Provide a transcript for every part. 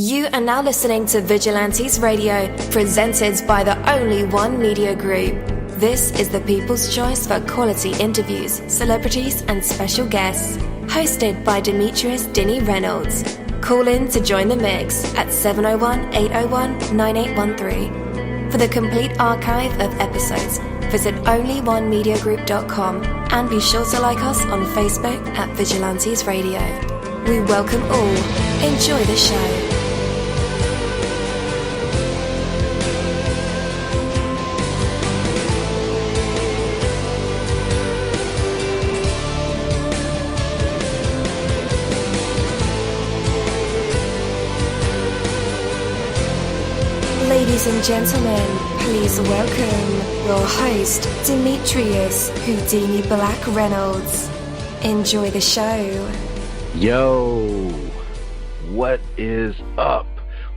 You are now listening to Vigilantes Radio, presented by the Only One Media Group. This is the people's choice for quality interviews, celebrities and special guests. Hosted by Demetrius Dinny Reynolds. Call in to join the mix at 701-801-9813. For the complete archive of episodes, visit onlyonemediagroup.com and be sure to like us on Facebook at Vigilantes Radio. We welcome all. Enjoy the show. Ladies and gentlemen, please welcome your host, Demetrius Houdini Black Reynolds. Enjoy the show. Yo, what is up?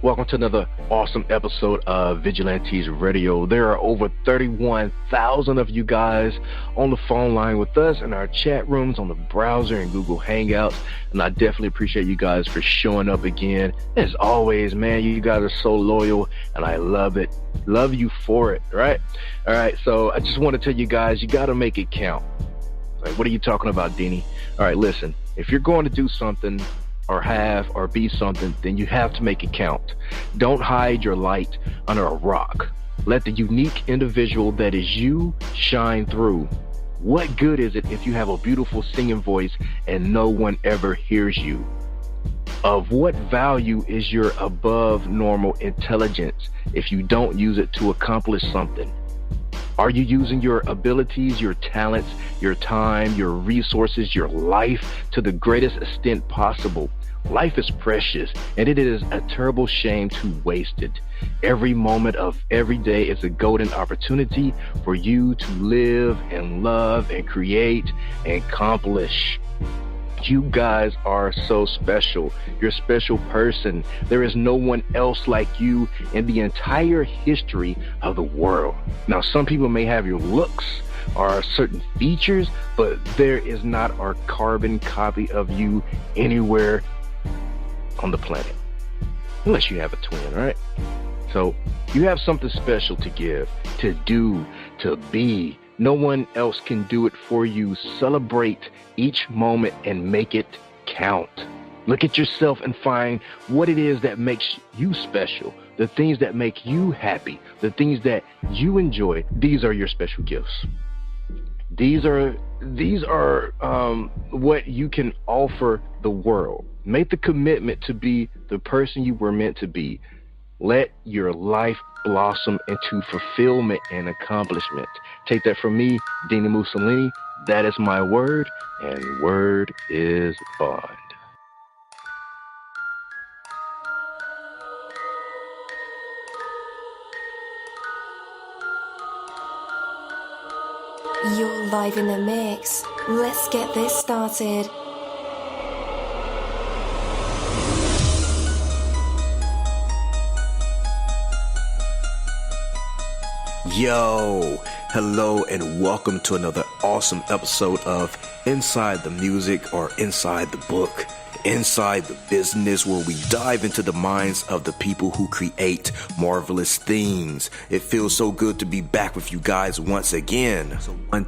Welcome to another awesome episode of Vigilantes Radio. There are over 31,000 of you guys on the phone line with us in our chat rooms, on the browser and Google Hangouts. And I definitely appreciate you guys for showing up again. As always, man, you guys are so loyal and I love it. Love you for it, right? All right, so I just want to tell you guys, you got to make it count. Like, what are you talking about, Dini? All right, listen, if you're going to do something or have or be something, then you have to make it count. Don't hide your light under a rock. Let the unique individual that is you shine through. What good is it if you have a beautiful singing voice and no one ever hears you? Of what value is your above normal intelligence if you don't use it to accomplish something? Are you using your abilities, your talents, your time, your resources, your life to the greatest extent possible? Life is precious, and it is a terrible shame to waste it. Every moment of every day is a golden opportunity for you to live and love and create and accomplish. You guys are so special. You're a special person. There is no one else like you in the entire history of the world. Now, some people may have your looks or certain features, but there is not a carbon copy of you anywhere on the planet. Unless you have a twin, right? So you have something special to give, to do, to be. No one else can do it for you. Celebrate each moment and make it count. Look at yourself and find what it is that makes you special, the things that make you happy, the things that you enjoy. These are your special gifts. These are what you can offer the world. Make the commitment to be the person you were meant to be. Let your life blossom into fulfillment and accomplishment. Take that from me, dini-mussolini. That is my word, and word is bond. You're live in the mix. Let's get this started. Yo, hello and welcome to another awesome episode of Inside the Music or Inside the Book. Inside the Business, where we dive into the minds of the people who create marvelous things. It feels so good to be back with you guys once again. So one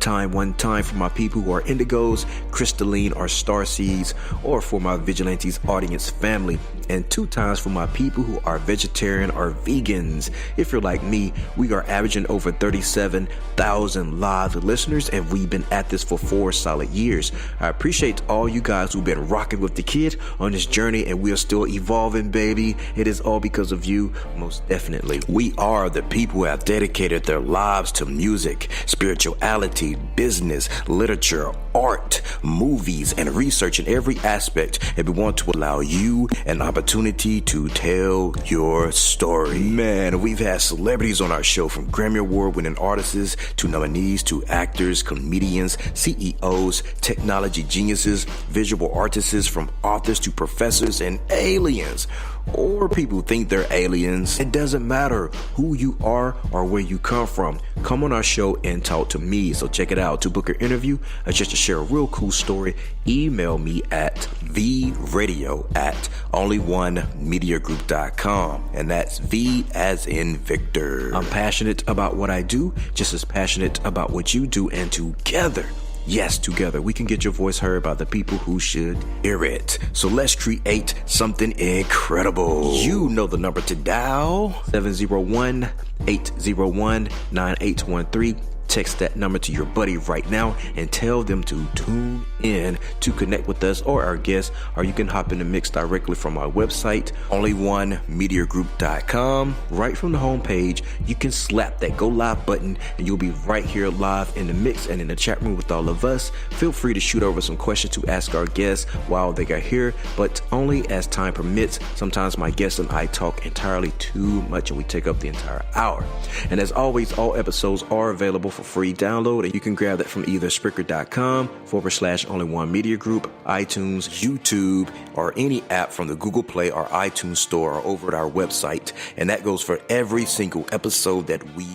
time for my people who are indigos, crystalline or starseeds, or for my Vigilantes audience family, and 2 times for my people who are vegetarian or vegans. If you're like me, we are averaging over 37,000 live listeners, and we've been at this for 4 solid years. I appreciate all you guys who've been rocking with the kid on this journey, and we are still evolving, baby. It is all because of you, most definitely. We are the people who have dedicated their lives to music, spirituality, business, literature, art, movies, and research in every aspect, and we want to allow you an opportunity to tell your story. Man, we've had celebrities on our show, from Grammy Award winning artists to nominees to actors, comedians, CEOs, technology geniuses, visual artists, from authors to professors and aliens. or people who think they're aliens. It doesn't matter who you are or where you come from. Come on our show and talk to me. So check it out. To book an interview or just to share a real cool story, email me at vradio@onlyonemediagroup.com. And that's V as in Victor. I'm passionate about what I do, just as passionate about what you do, and together, yes, together, we can get your voice heard by the people who should hear it. So let's create something incredible. You know the number to dial, 701-801-9813. Text that number to your buddy right now and tell them to tune in to connect with us or our guests, or you can hop in the mix directly from our website, onlyonemediagroup.com. Right from the homepage, you can slap that go live button and you'll be right here live in the mix and in the chat room with all of us. Feel free to shoot over some questions to ask our guests while they are here, but only as time permits. Sometimes my guests and I talk entirely too much and we take up the entire hour. And as always, all episodes are available for free download, and you can grab that from either Spreaker.com/Only One Media Group, iTunes, YouTube, or any app from the Google Play or iTunes Store, or over at our website. And that goes for every single episode that we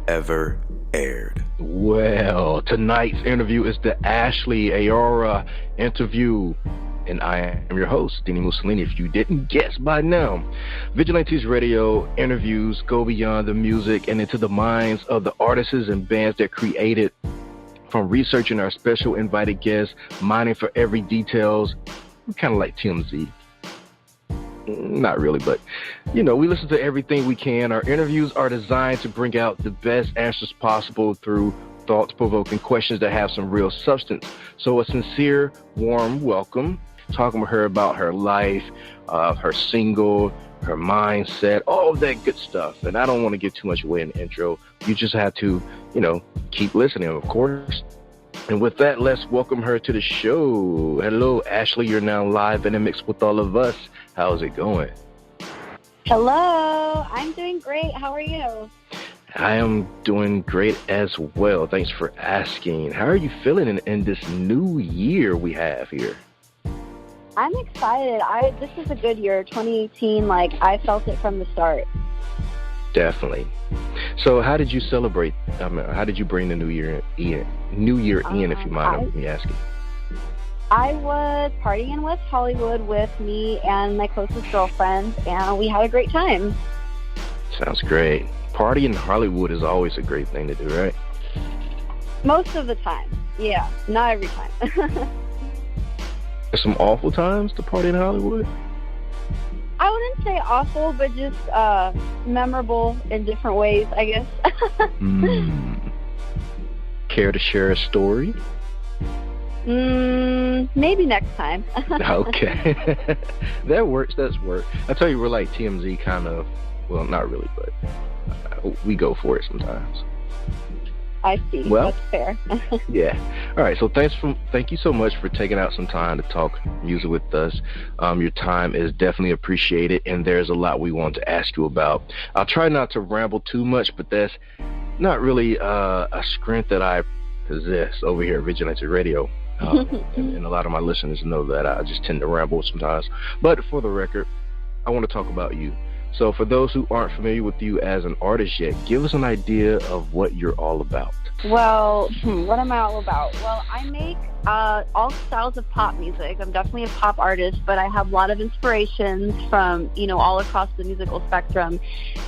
ever aired. Well, tonight's interview is the Ashley-Aurora interview, and I am your host, Dini-Mussolini. If you didn't guess by now, Vigilantes Radio interviews go beyond the music and into the minds of the artists and bands that created. From researching our special invited guests, mining for every details, kind of like TMZ. Not really, but, we listen to everything we can. Our interviews are designed to bring out the best answers possible through thought-provoking questions that have some real substance. So a sincere, warm welcome. Talking with her about her life, her single, her mindset, all of that good stuff. And I don't want to give too much away in the intro. You just have to, keep listening, of course. And with that, let's welcome her to the show. Hello, Ashley. You're now live in the mix with all of us. How's it going? Hello. I'm doing great. How are you? I am doing great as well. Thanks for asking. How are you feeling in this new year we have here? I'm excited. This is a good year, 2018. I felt it from the start. Definitely. So, how did you celebrate? How did you bring the new year in? If you mind me asking. I was partying in West Hollywood with me and my closest girlfriend, and we had a great time. Sounds great. Party in Hollywood is always a great thing to do, right? Most of the time. Yeah, not every time. There's some awful times to party in Hollywood? I wouldn't say awful, but just memorable in different ways, I guess. Care to share a story? Maybe next time. Okay. That works. That's work. I tell you, we're like TMZ kind of, well, not really, but we go for it sometimes. I see. Well, that's fair. Yeah. All right. So thank you so much for taking out some time to talk music with us. Your time is definitely appreciated, and there's a lot we want to ask you about. I'll try not to ramble too much, but that's not really a strength that I possess over here at Vigilantes Radio. And a lot of my listeners know that I just tend to ramble sometimes. But for the record, I want to talk about you. So for those who aren't familiar with you as an artist yet, give us an idea of what you're all about. Well, what am I all about? Well, I make all styles of pop music. I'm definitely a pop artist, but I have a lot of inspirations from, all across the musical spectrum.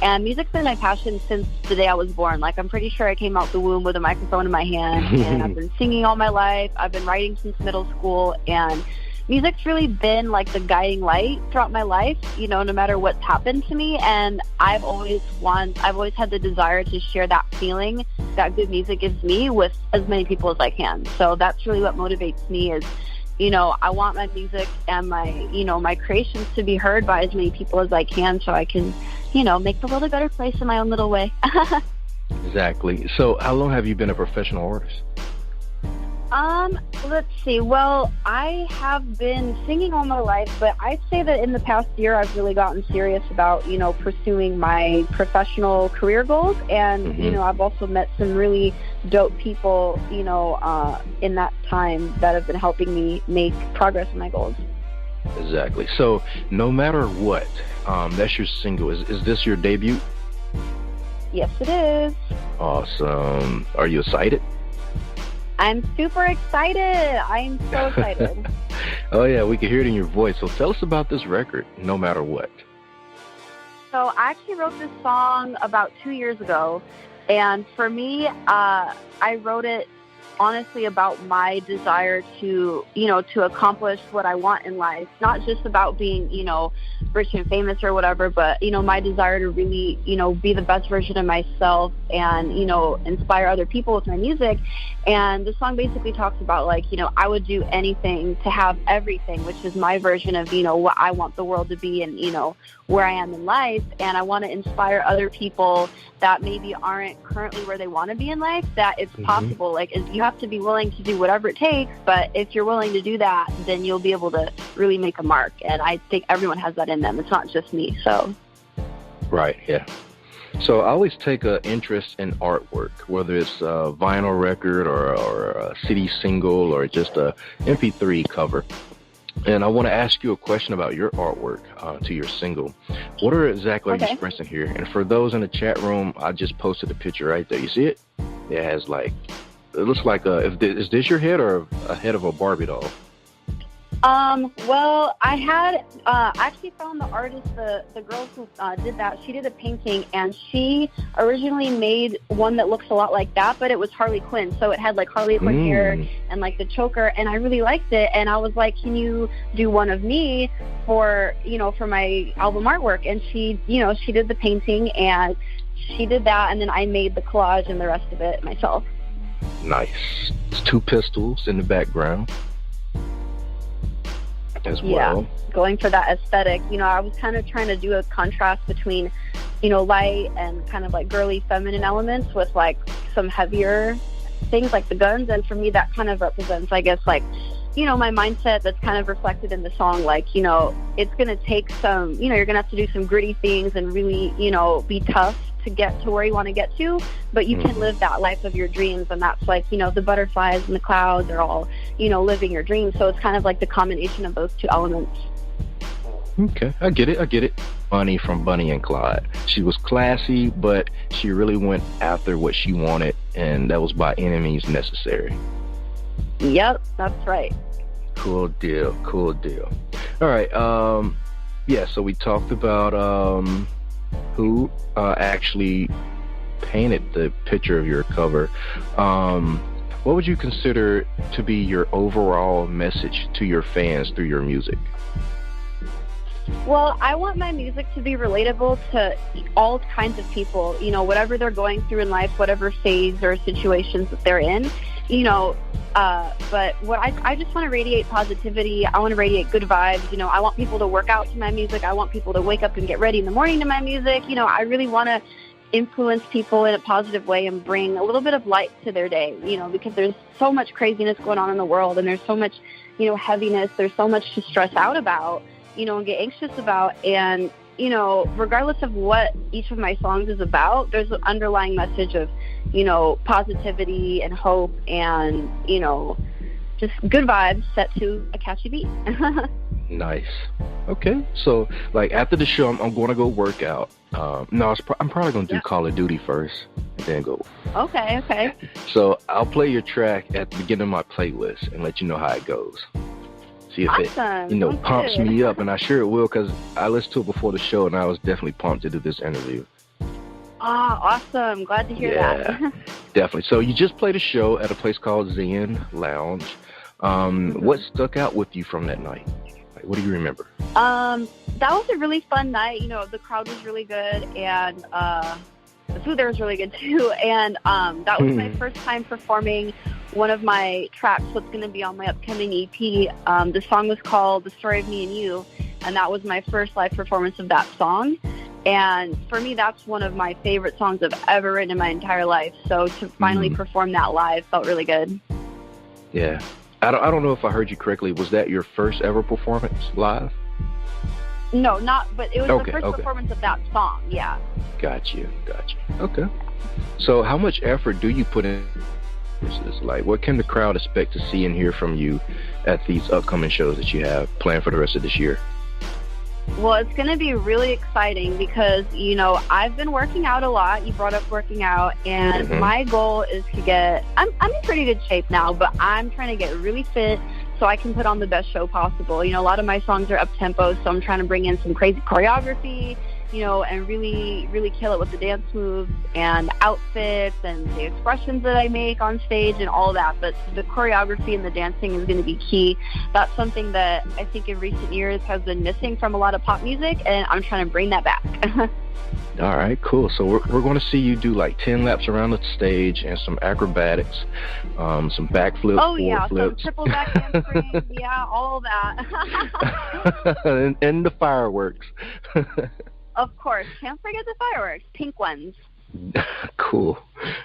And music's been my passion since the day I was born. I'm pretty sure I came out the womb with a microphone in my hand, and I've been singing all my life. I've been writing since middle school, and music's really been the guiding light throughout my life, no matter what's happened to me. And I've always had the desire to share that feeling that good music gives me with as many people as I can. So that's really what motivates me is, I want my music and my creations to be heard by as many people as I can, so I can, make the world a better place in my own little way. Exactly. So how long have you been a professional artist? Let's see. Well, I have been singing all my life, but I'd say that in the past year, I've really gotten serious about, pursuing my professional career goals. And, I've also met some really dope people, in that time that have been helping me make progress in my goals. Exactly. So, no matter what, that's your single. Is this your debut? Yes, it is. Awesome. Are you excited? I'm super excited. I'm so excited. Oh, yeah, we can hear it in your voice. So tell us about this record, No Matter What. So I actually wrote this song about 2 years ago. And for me, I wrote it honestly about my desire to accomplish what I want in life. Not just about being, rich and famous or whatever, but, my desire to really, be the best version of myself and, inspire other people with my music. And the song basically talks about, like, I would do anything to have everything, which is my version of, what I want the world to be and, where I am in life. And I want to inspire other people that maybe aren't currently where they want to be in life, that it's possible. Like, you have to be willing to do whatever it takes, but if you're willing to do that, then you'll be able to really make a mark. And I think everyone has that in them. It's not just me. So. Right. Yeah. So I always take an interest in artwork, whether it's a vinyl record or a CD single or just a MP3 cover. And I want to ask you a question about your artwork to your single. What are exactly are you expressing here? And for those in the chat room, I just posted a picture right there. You see it? It has it looks like is this your head or a head of a Barbie doll? Well, I had actually found the artist, the girl who did that. She did a painting, and she originally made one that looks a lot like that, but it was Harley Quinn. So it had like Harley Quinn hair and like the choker, and I really liked it. And I was like, can you do one of me for my album artwork? And she did the painting, and she did that, and then I made the collage and the rest of it myself. Nice. It's two pistols in the background as well. Yeah, going for that aesthetic. I was kind of trying to do a contrast between, light and kind of like girly feminine elements with like some heavier things like the guns. And for me, that kind of represents, I guess, like, my mindset that's kind of reflected in the song. Like, it's going to take some, you're going to have to do some gritty things and really, be tough to get to where you want to get to, but you can live that life of your dreams. And that's like, the butterflies and the clouds are all, living your dreams. So it's kind of like the combination of those two elements. Okay, I get it. Bunny from Bunny and Clyde. She was classy, but she really went after what she wanted, and that was by any means necessary. Yep, that's right. Cool deal. All right, so we talked about who actually painted the picture of your cover. What would you consider to be your overall message to your fans through your music? Well, I want my music to be relatable to all kinds of people, whatever they're going through in life, whatever phase or situations that they're in, but what I just want to radiate positivity. I want to radiate good vibes. I want people to work out to my music. I want people to wake up and get ready in the morning to my music. I really want to influence people in a positive way and bring a little bit of light to their day, because there's so much craziness going on in the world, and there's so much, heaviness. There's so much to stress out about, and get anxious about. And, regardless of what each of my songs is about, there's an underlying message of, positivity and hope and, just good vibes set to a catchy beat. Nice. Okay. So, like, after the show, I'm going to go work out. I'm probably going to do Call of Duty first and then go. Okay. So I'll play your track at the beginning of my playlist and let you know how it goes. See if it, pumps me up, and I sure it will, because I listened to it before the show, and I was definitely pumped to do this interview. Awesome. Glad to hear that. Definitely. So you just played a show at a place called Zen Lounge. What stuck out with you from that night? Like, what do you remember? That was a really fun night. The crowd was really good, and the food there was really good too. And that was my first time performing one of my tracks, what's going to be on my upcoming EP. The song was called The Story of Me and You, and that was my first live performance of that song. And for me, that's one of my favorite songs I've ever written in my entire life. So to finally perform that live felt really good. Yeah. I don't know if I heard you correctly. Was that your first ever performance live? No, but it was the first performance of that song, yeah. Got you. Okay. So how much effort do you put in performances? Like, what can the crowd expect to see and hear from you at these upcoming shows that you have planned for the rest of this year? Well, it's going to be really exciting because, I've been working out a lot. You brought up working out, and my goal is to get, I'm in pretty good shape now, but I'm trying to get really fit so I can put on the best show possible. A lot of my songs are up-tempo, so I'm trying to bring in some crazy choreography, and really, really kill it with the dance moves and outfits and the expressions that I make on stage and all that. But the choreography and the dancing is going to be key. That's something that I think in recent years has been missing from a lot of pop music, and I'm trying to bring that back. All right, cool. So we're going to see you do like 10 laps around the stage and some acrobatics, some backflips, forward flips. Some triple back handspring, yeah, all that. and the fireworks. Of course. Can't forget the fireworks. Pink ones. Cool.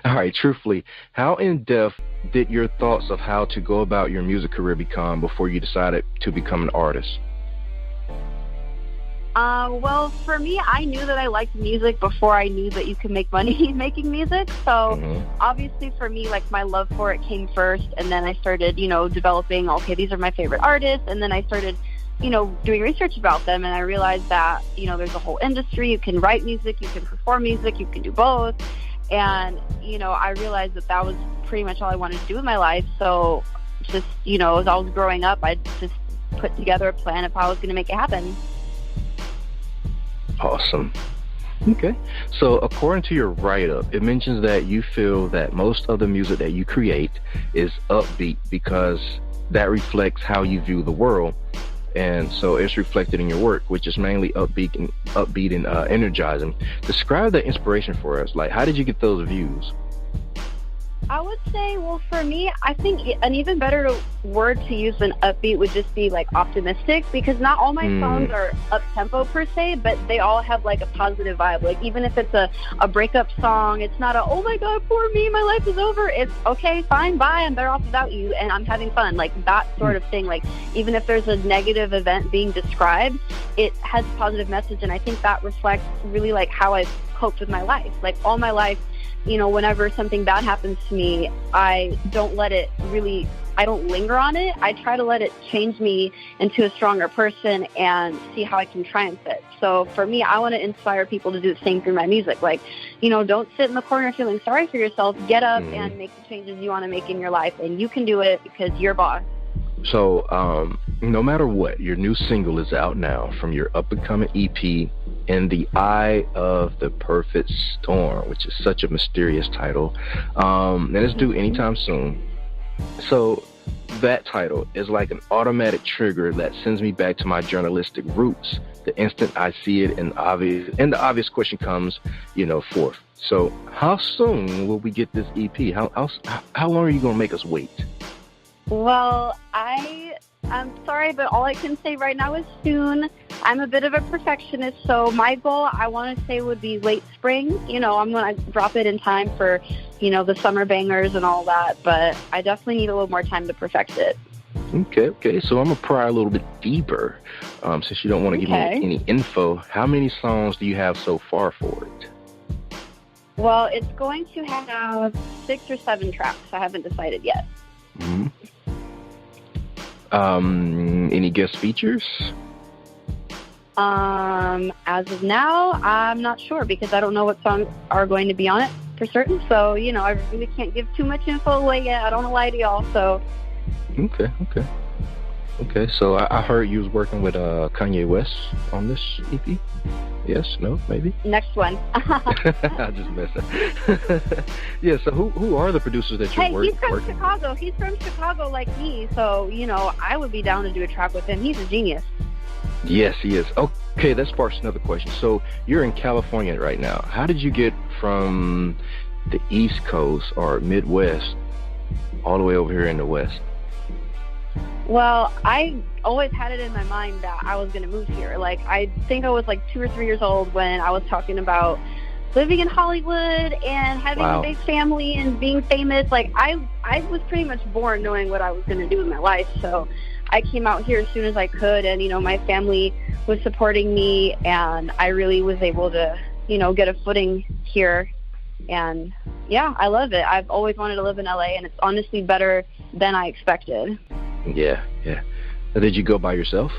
All right, truthfully, how in-depth did your thoughts of how to go about your music career become before you decided to become an artist? Well, for me, I knew that I liked music before I knew that you could make money making music. So obviously for me, like, my love for it came first, and then I started, developing, okay, these are my favorite artists, and then I started doing research about them, and I realized that, there's a whole industry. You can write music, you can perform music, you can do both. And, I realized that was pretty much all I wanted to do in my life. So just, as I was growing up, I just put together a plan of how I was going to make it happen. Awesome. Okay. So according to your write-up, it mentions that you feel that most of the music that you create is upbeat because that reflects how you view the world. And so it's reflected in your work, which is mainly upbeat and energizing. Describe the inspiration for us. Like, how did you get those views? I would say, well, for me, I think an even better word to use than upbeat would just be like optimistic, because not all my songs are up-tempo per se, but they all have like a positive vibe. Like, even if it's a breakup song, it's not oh my God, poor me, my life is over. It's okay, fine, bye, I'm better off without you, and I'm having fun. Like, that sort of thing. Like, even if there's a negative event being described, it has a positive message, and I think that reflects really like how I've coped with my life. Like, all my life, whenever something bad happens to me, I don't linger on it. I try to let it change me into a stronger person and see how I can triumph it. So for me, I want to inspire people to do the same through my music. Like, don't sit in the corner feeling sorry for yourself. Get up and make the changes you want to make in your life, and you can do it because you're boss. So, no matter what, your new single is out now from your up-and-coming EP, In the Eye of the Perfect Storm, which is such a mysterious title. And it's due anytime soon. So that title is like an automatic trigger that sends me back to my journalistic roots the instant I see it, and the obvious question comes, forth. So how soon will we get this EP? How long are you going to make us wait? Well, I'm sorry, but all I can say right now is soon. I'm a bit of a perfectionist, so my goal, I want to say, would be late spring. I'm going to drop it in time for, the summer bangers and all that, but I definitely need a little more time to perfect it. Okay. So I'm going to pry a little bit deeper, since you don't want to give me any info. How many songs do you have so far for it? Well, it's going to have 6 or 7 tracks. I haven't decided yet. Mm-hmm. Any guest features? As of now, I'm not sure because I don't know what songs are going to be on it for certain. So, I really can't give too much info away yet. I don't want to lie to y'all, so. Okay, so I heard you was working with Kanye West on this EP. Yes, no, maybe? Next one. I just messed up. Yeah, so who are the producers that you're working with? Hey, he's from Chicago. He's from Chicago like me, so, I would be down to do a track with him. He's a genius. Yes, he is. Okay, that sparks another question. So you're in California right now. How did you get from the East Coast or Midwest all the way over here in the West? Well, I always had it in my mind that I was going to move here. Like, I think I was like 2 or 3 years old when I was talking about living in Hollywood and having a big family and being famous. Like, I was pretty much born knowing what I was going to do in my life. So I came out here as soon as I could, and, my family was supporting me, and I really was able to, get a footing here and, yeah, I love it. I've always wanted to live in LA, and it's honestly better than I expected. Yeah. Did you go by yourself?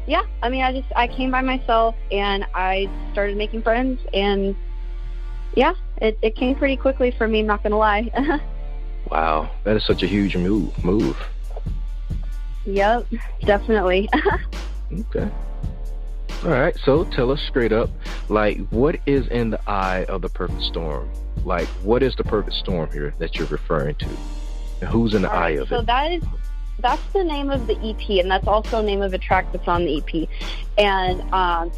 Yeah, I mean, I came by myself, and I started making friends, and yeah, it came pretty quickly for me, I'm not going to lie. Wow, that is such a huge move. Yep, definitely. Okay. All right, so tell us straight up, like, what is in the eye of the perfect storm? Like, what is the perfect storm here that you're referring to? And who's in the eye of it? So that's the name of the EP, and that's also the name of a track that's on the EP. And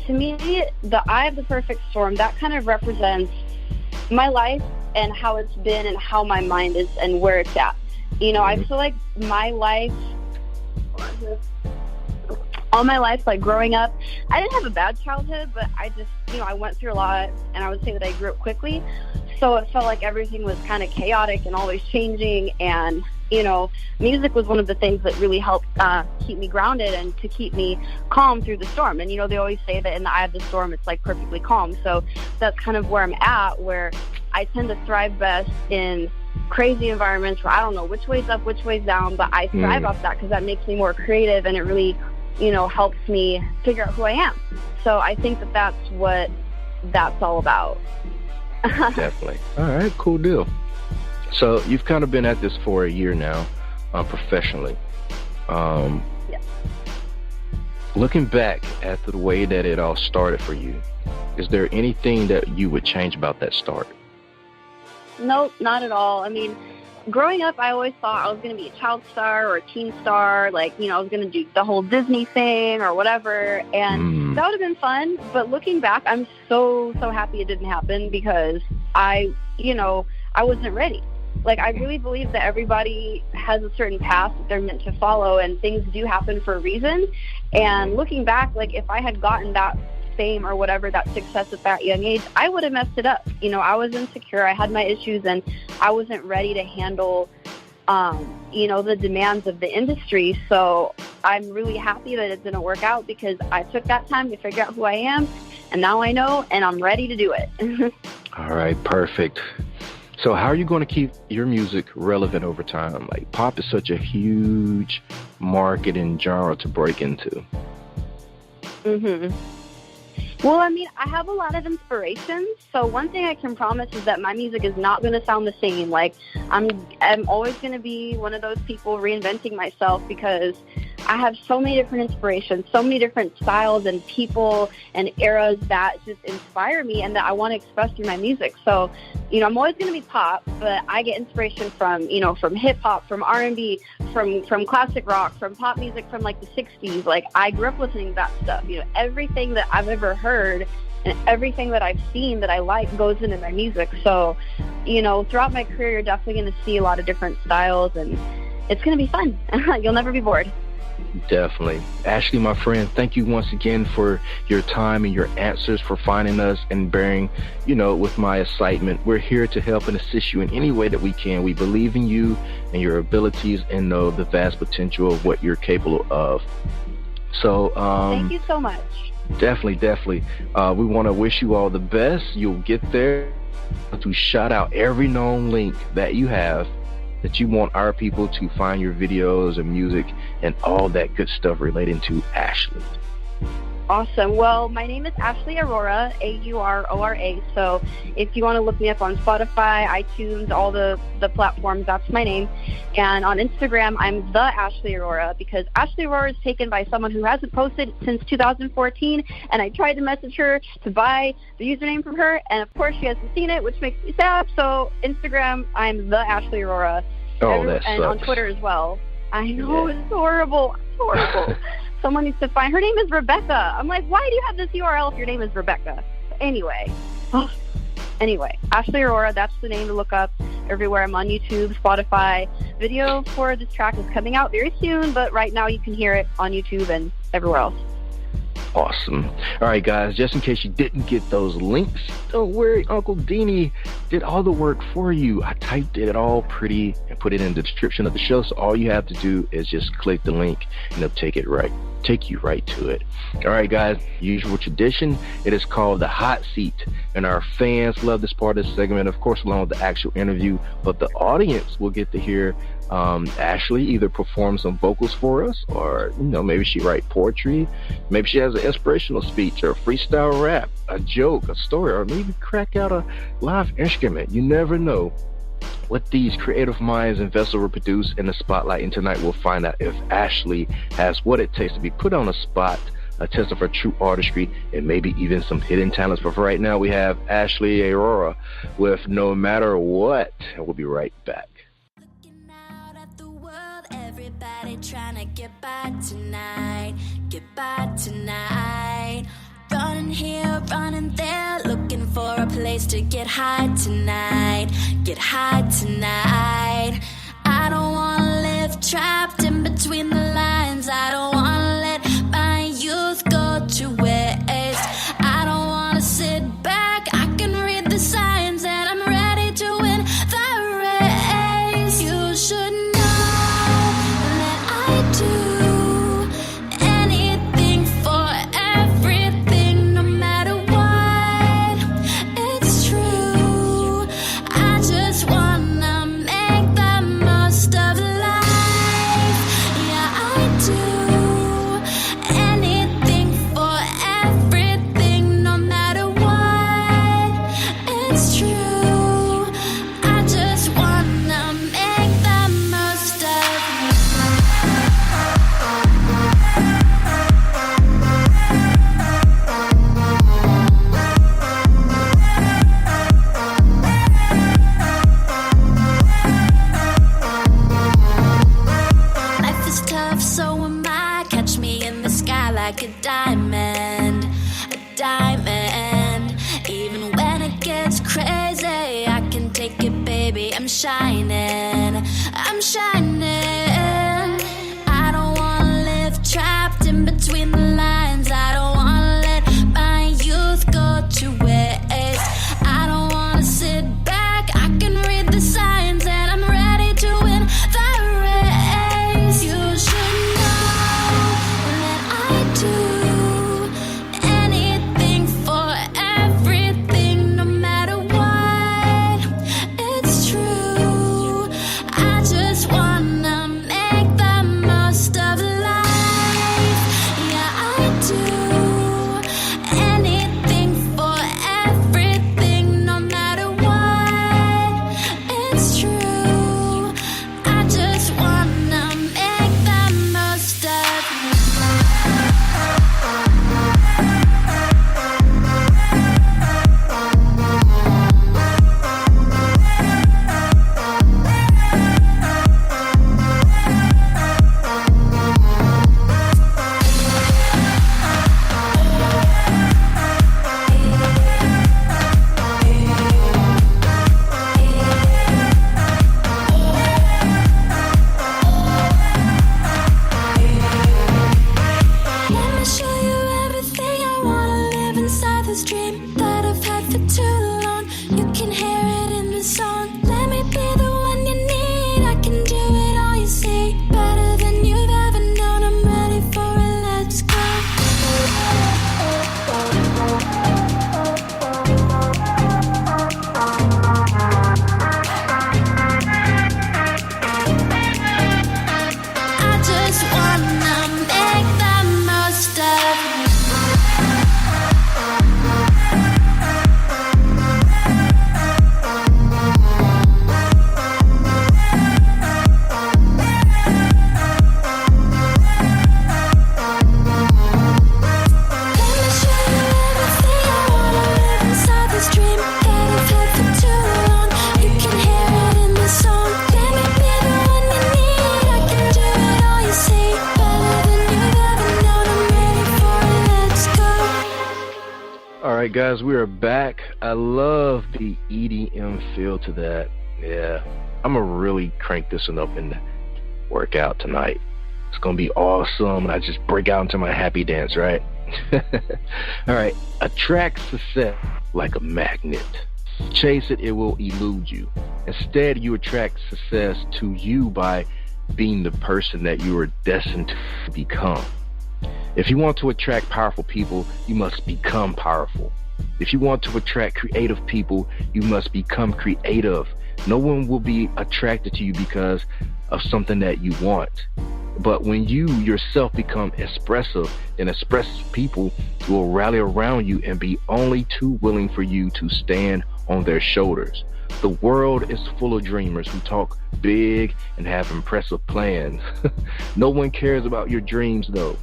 to me, the eye of the perfect storm, that kind of represents my life and how it's been and how my mind is and where it's at. You know, I feel like my life, all my life, like growing up, I didn't have a bad childhood, but I just, you know, I went through a lot, and I would say that I grew up quickly. So it felt like everything was kind of chaotic and always changing. And, you know, music was one of the things that really helped keep me grounded and to keep me calm through the storm. And, you know, they always say that in the eye of the storm, it's like perfectly calm. So that's kind of where I'm at, where I tend to thrive best in crazy environments where I don't know which way's up, which way's down, but I thrive off that because that makes me more creative, and it really, you know, helps me figure out who I am. So I think that that's what that's all about. Definitely. All right, cool deal. So you've kind of been at this for a year now, professionally. Yeah. Looking back at the way that it all started for you, is there anything that you would change about that start? Nope, not at all. I mean, growing up, I always thought I was going to be a child star or a teen star. Like, you know, I was going to do the whole Disney thing or whatever. And that would have been fun. But looking back, I'm so happy it didn't happen because I wasn't ready. Like, I really believe that everybody has a certain path that they're meant to follow, and things do happen for a reason. And looking back, like, if I had gotten that fame or whatever, that success at that young age, I would have messed it up. You know, I was insecure, I had my issues, and I wasn't ready to handle, you know, the demands of the industry. So I'm really happy that it didn't work out because I took that time to figure out who I am, and now I know, and I'm ready to do it. All right, perfect. So how are you going to keep your music relevant over time? Like, pop is such a huge market and genre to break into. Well, I mean, I have a lot of inspirations. So one thing I can promise is that my music is not going to sound the same. Like, I'm always going to be one of those people reinventing myself because I have so many different inspirations, so many different styles and people and eras that just inspire me and that I want to express through my music. So, you know, I'm always going to be pop, but I get inspiration from, you know, from hip hop, from R&B, from classic rock, from pop music from like the 60s. Like, I grew up listening to that stuff. You know, everything that I've ever heard and everything that I've seen that I like goes into my music. So, you know, throughout my career, you're definitely going to see a lot of different styles, and it's going to be fun. You'll never be bored. Definitely. Ashley, my friend, thank you once again for your time and your answers, for finding us and bearing, you know, with my excitement. We're here to help and assist you in any way that we can. We believe in you and your abilities and know the vast potential of what you're capable of. So, thank you so much. Definitely. We want to wish you all the best. You'll get there. To shout out every known link that you have that you want our people to find your videos and music and all that good stuff relating to Ashley. Awesome. Well, my name is Ashley-Aurora, A-U-R-O-R-A. So if you want to look me up on Spotify, iTunes, all the platforms, that's my name. And on Instagram, I'm the Ashley-Aurora because Ashley-Aurora is taken by someone who hasn't posted since 2014. And I tried to message her to buy the username from her. And of course, she hasn't seen it, which makes me sad. So Instagram, I'm the Ashley-Aurora. Oh, that sucks. And on Twitter as well. I know, It's horrible. It's horrible. Someone needs to find. Her name is Rebecca. I'm like, why do you have this URL if your name is Rebecca? Anyway, Ashley-Aurora, that's the name to look up everywhere. I'm on YouTube, Spotify. Video for this track is coming out very soon, but right now you can hear it on YouTube and everywhere else. Awesome. All right, guys, just in case you didn't get those links, don't worry. Uncle Dini did all the work for you. I typed it all pretty and put it in the description of the show, so all you have to do is just click the link and it'll take you right to it. All right, guys, usual tradition, it is called the hot seat, and our fans love this part of the segment, of course, along with the actual interview, but the audience will get to hear Ashley either perform some vocals for us, or maybe she write poetry, maybe she has an inspirational speech or a freestyle rap, a joke, a story, or maybe crack out a live instrument. You never know what these creative minds and vessels will produce in the spotlight, and tonight we'll find out if Ashley has what it takes to be put on a spot, a test of her true artistry, and maybe even some hidden talents. But for right now, we have Ashley-Aurora with No Matter What, and we'll be right back. Everybody trying to get by tonight, running here, running there, looking for a place to get high tonight, I don't wanna live trapped in between the lines, I don't wanna let my youth go to waste, I don't wanna sit back, I can read the signs and I'm ready to win the race. You should like a diamond, even when it gets crazy, I can take it, baby, I'm shining, I don't wanna live trapped in between the lines, I don't wanna let my youth go to waste, I don't wanna sit back, I can read the signs and I'm ready to win the race. You should do anything for everything, no matter what, it's true, I just wanna make the most of life, yeah I do, anything for everything, no matter what, it's true, I just wanna make the most of right, guys, we are back. I love the EDM feel to that. Yeah, I'm gonna really crank this one up and work out tonight. It's gonna be awesome, and I just break out into my happy dance, right? All right. Attract success like a magnet. Chase it, it will elude you. Instead, you attract success to you by being the person that you are destined to become. If you want to attract powerful people, you must become powerful. If you want to attract creative people, you must become creative. No one will be attracted to you because of something that you want. But when you yourself become expressive, then expressive people will rally around you and be only too willing for you to stand on their shoulders. The world is full of dreamers who talk big and have impressive plans. No one cares about your dreams though,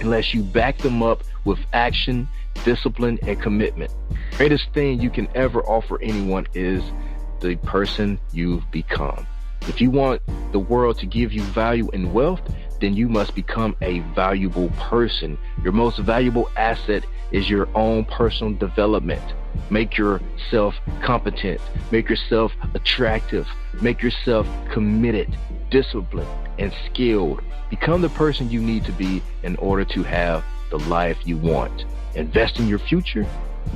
unless you back them up with action, discipline, and commitment. The greatest thing you can ever offer anyone is the person you've become. If you want the world to give you value and wealth, then you must become a valuable person. Your most valuable asset is your own personal development. Make yourself competent. Make yourself attractive. Make yourself committed, disciplined, and skilled. Become the person you need to be in order to have the life you want. Invest in your future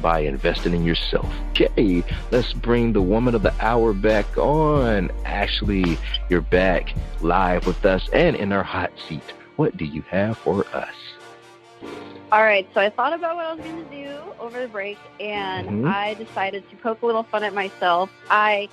by investing in yourself. Okay, let's bring the woman of the hour back on. Ashley, you're back live with us and in our hot seat. What do you have for us? All right, so I thought about what I was going to do over the break, and I decided to poke a little fun at myself. This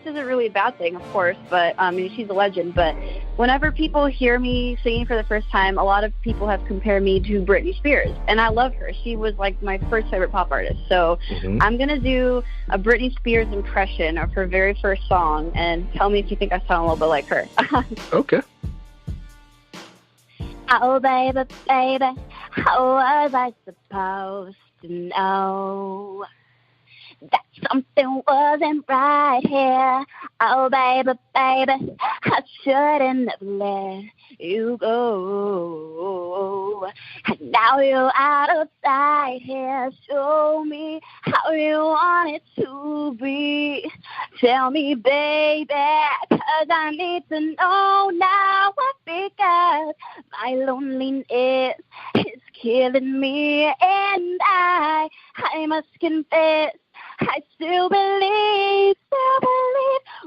isn't really a bad thing, of course, but she's a legend. But whenever people hear me singing for the first time, a lot of people have compared me to Brittney Spears, and I love her. She was like my first favorite pop artist. So I'm going to do a Brittney Spears impression of her very first song, and tell me if you think I sound a little bit like her. Okay. Oh, baby, baby, how was I supposed to know that something wasn't right here? Oh, baby, baby, I shouldn't have let you go. And now you're out of sight here. Show me how you want it to be. Tell me, baby, 'cause I need to know now. Because my loneliness is killing me, and I must confess, I still believe,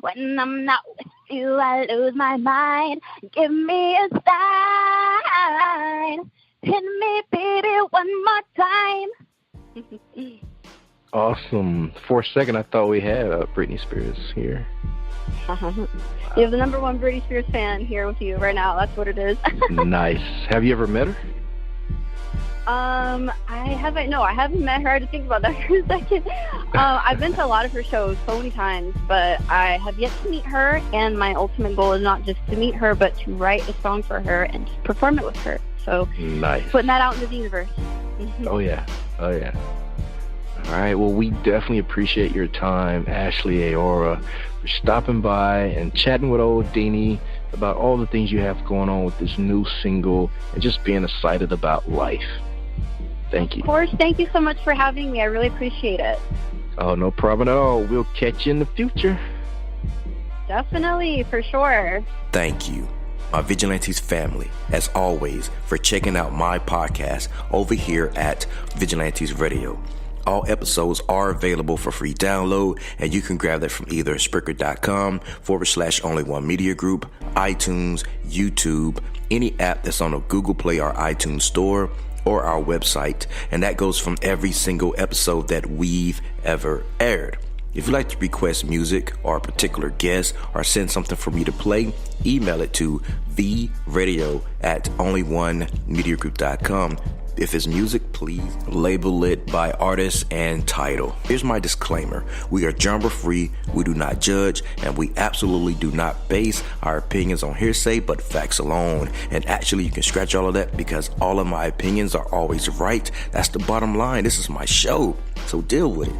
when I'm not with you, I lose my mind. Give me a sign, hit me, baby, one more time. Awesome. For a second, I thought we had Brittney Spears here. You have the number one Brittney Spears fan here with you right now. That's what it is. Nice. Have you ever met her? I haven't met her. I had to think about that for a second. I've been to a lot of her shows so many times, but I have yet to meet her, and my ultimate goal is not just to meet her, but to write a song for her and to perform it with her. So nice. Putting that out into the universe. Oh yeah. All right, well, we definitely appreciate your time, Ashley-Aurora, for stopping by and chatting with old Dini about all the things you have going on with this new single and just being excited about life. Thank you. Of course, thank you so much for having me. I really appreciate it. Oh, no problem at all. We'll catch you in the future. Definitely, for sure. Thank you, my Vigilantes family, as always, for checking out my podcast over here at Vigilantes Radio. All episodes are available for free download, and you can grab that from either Spreaker.com/only1media group, iTunes, YouTube, any app that's on a Google Play or iTunes store, or our website. And that goes from every single episode that we've ever aired. If you'd like to request music or a particular guest or send something for me to play, email it to vradio@only1mediagroup.com. If it's music, please label it by artist and title. Here's my disclaimer. We are genre free, we do not judge, and we absolutely do not base our opinions on hearsay but facts alone. And actually, you can scratch all of that because all of my opinions are always right. That's the bottom line. This is my show, so deal with it.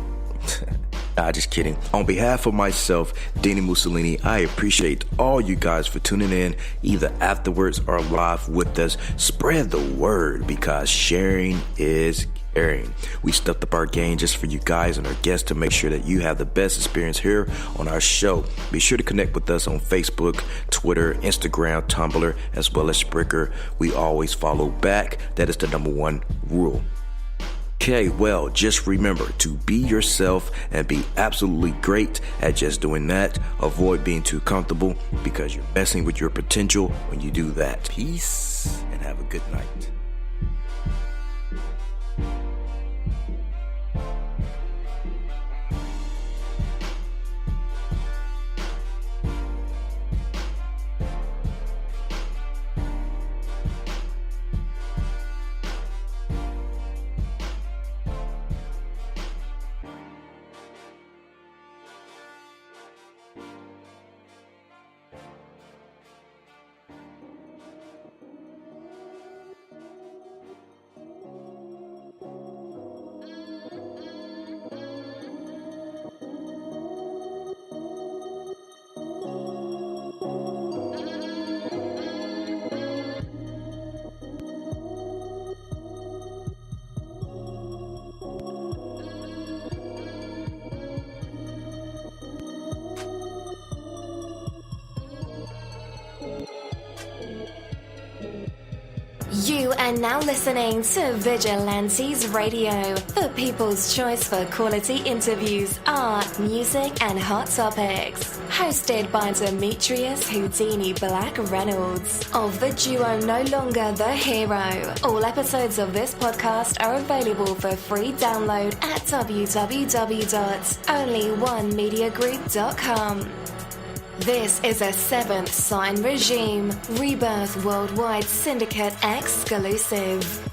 Nah, just kidding. On behalf of myself, Dini-Mussolini, I appreciate all you guys for tuning in, either afterwards or live with us. Spread the word because sharing is airing. We stepped up our game just for you guys and our guests to make sure that you have the best experience here on our show. Be sure to connect with us on Facebook, Twitter, Instagram, Tumblr, as well as Spreaker. We always follow back. That is the number one rule. Okay, well, just remember to be yourself and be absolutely great at just doing that. Avoid being too comfortable because you're messing with your potential when you do that. Peace and have a good night. You are now listening to Vigilantes Radio, the people's choice for quality interviews, art, music, and hot topics. Hosted by Demetrius Houdini Black Reynolds of the duo No Longer the Hero. All episodes of this podcast are available for free download at www.onlyonemediagroup.com. This is a Seventh Sign Regime Rebirth Worldwide Syndicate exclusive.